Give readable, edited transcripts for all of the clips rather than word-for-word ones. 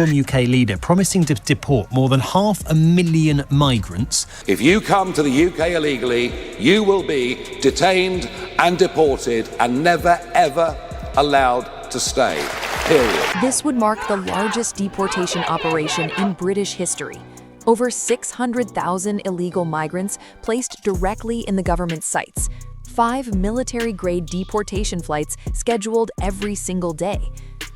Reform UK leader promising to deport more than 500,000 migrants. If you come to the UK illegally, you will be detained and deported and never, ever allowed to stay. Period. This would mark the largest deportation operation in British history. Over 600,000 illegal migrants placed directly in the government's sights. 5 military-grade deportation flights scheduled every single day.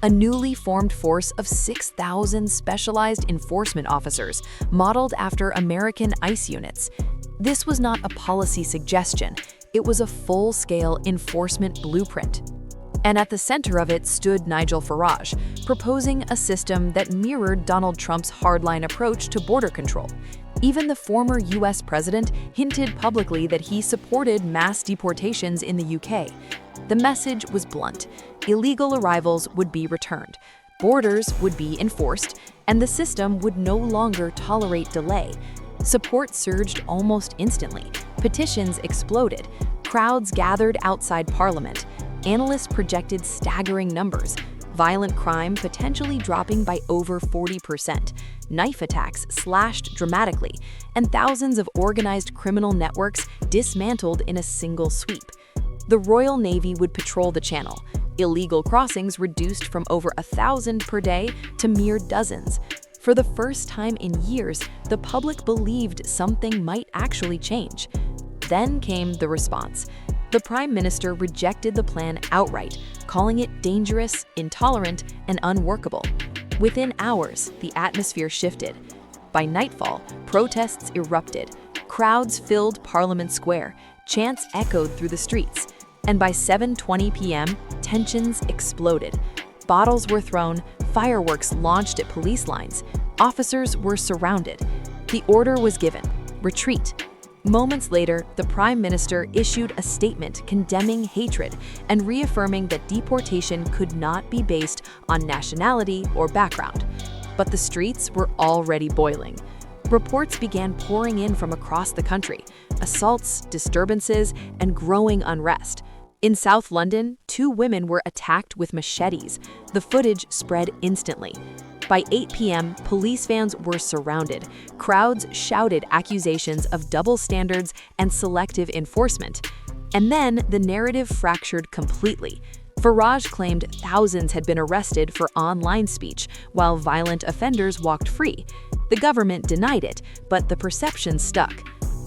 A newly formed force of 6,000 specialized enforcement officers, modeled after American ICE units. This was not a policy suggestion, it was a full-scale enforcement blueprint. And at the center of it stood Nigel Farage, proposing a system that mirrored Donald Trump's hardline approach to border control. Even the former US president hinted publicly that he supported mass deportations in the UK. The message was blunt. Illegal arrivals would be returned, borders would be enforced, and the system would no longer tolerate delay. Support surged almost instantly. Petitions exploded. Crowds gathered outside Parliament. Analysts projected staggering numbers. Violent crime potentially dropping by over 40%, knife attacks slashed dramatically, and thousands of organized criminal networks dismantled in a single sweep. The Royal Navy would patrol the channel, illegal crossings reduced from over 1,000 per day to mere dozens. For the first time in years, the public believed something might actually change. Then came the response. The Prime Minister rejected the plan outright, calling it dangerous, intolerant, and unworkable. Within hours, the atmosphere shifted. By nightfall, protests erupted. Crowds filled Parliament Square, chants echoed through the streets. And by 7:20 p.m., tensions exploded. Bottles were thrown, fireworks launched at police lines. Officers were surrounded. The order was given: retreat. Moments later, the Prime Minister issued a statement condemning hatred and reaffirming that deportation could not be based on nationality or background. But the streets were already boiling. Reports began pouring in from across the country: assaults, disturbances, and growing unrest. In South London, 2 women were attacked with machetes. The footage spread instantly. By 8 p.m., police vans were surrounded. Crowds shouted accusations of double standards and selective enforcement. And then the narrative fractured completely. Farage claimed thousands had been arrested for online speech, while violent offenders walked free. The government denied it, but the perception stuck.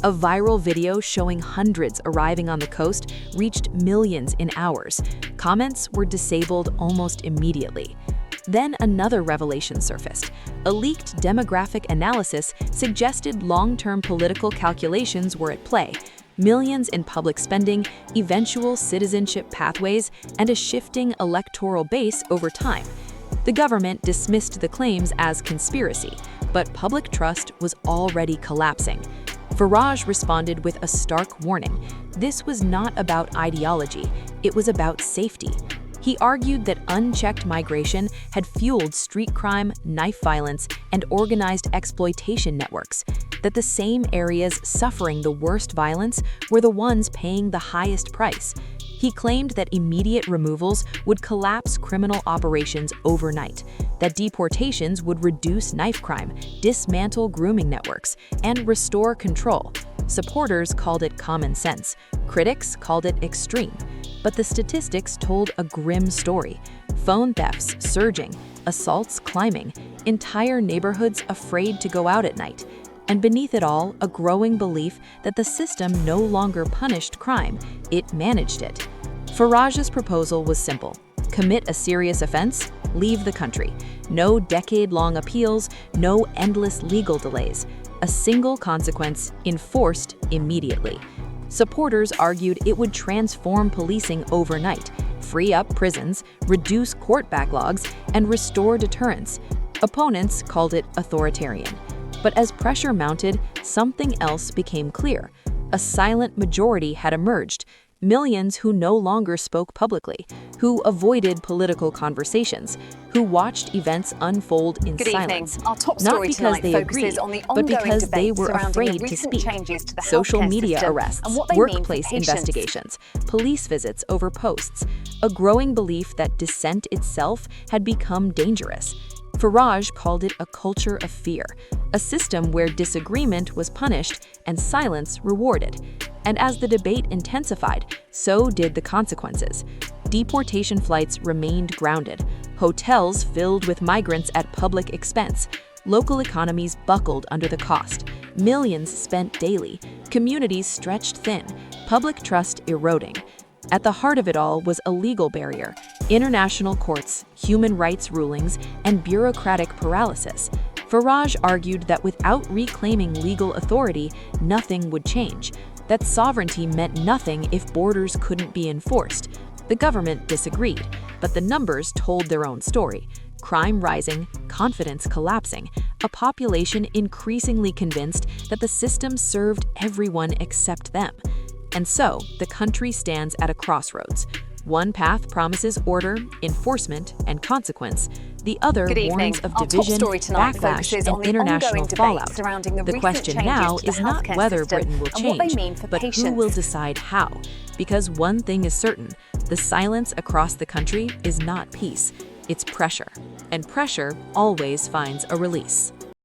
A viral video showing hundreds arriving on the coast reached millions in hours. Comments were disabled almost immediately. Then another revelation surfaced. A leaked demographic analysis suggested long-term political calculations were at play: millions in public spending, eventual citizenship pathways, and a shifting electoral base over time. The government dismissed the claims as conspiracy, but public trust was already collapsing. Farage responded with a stark warning. This was not about ideology, it was about safety. He argued that unchecked migration had fueled street crime, knife violence, and organized exploitation networks, that the same areas suffering the worst violence were the ones paying the highest price. He claimed that immediate removals would collapse criminal operations overnight, that deportations would reduce knife crime, dismantle grooming networks, and restore control. Supporters called it common sense. Critics called it extreme. But the statistics told a grim story: phone thefts surging, assaults climbing, entire neighborhoods afraid to go out at night. And beneath it all, a growing belief that the system no longer punished crime, it managed it. Farage's proposal was simple: commit a serious offense, leave the country. No decade-long appeals, no endless legal delays. A single consequence, enforced immediately. Supporters argued it would transform policing overnight, free up prisons, reduce court backlogs, and restore deterrence. Opponents called it authoritarian. But as pressure mounted, something else became clear. A silent majority had emerged. Millions who no longer spoke publicly, who avoided political conversations, who watched events unfold in silence. Our top Not story because they agreed, but because they were afraid to speak. Social media arrests, workplace investigations, police visits over posts, a growing belief that dissent itself had become dangerous. Farage called it a culture of fear, a system where disagreement was punished and silence rewarded. And as the debate intensified, so did the consequences. Deportation flights remained grounded, hotels filled with migrants at public expense, local economies buckled under the cost, millions spent daily, communities stretched thin, public trust eroding. At the heart of it all was a legal barrier, international courts, human rights rulings, and bureaucratic paralysis. Farage argued that without reclaiming legal authority, nothing would change, that sovereignty meant nothing if borders couldn't be enforced. The government disagreed, but the numbers told their own story. Crime rising, confidence collapsing, a population increasingly convinced that the system served everyone except them. And so, the country stands at a crossroads. One path promises order, enforcement, and consequence. The other warns of division, backlash, and international fallout. The question now is not whether Britain will change, but who will decide how. Because one thing is certain, the silence across the country is not peace, it's pressure. And pressure always finds a release.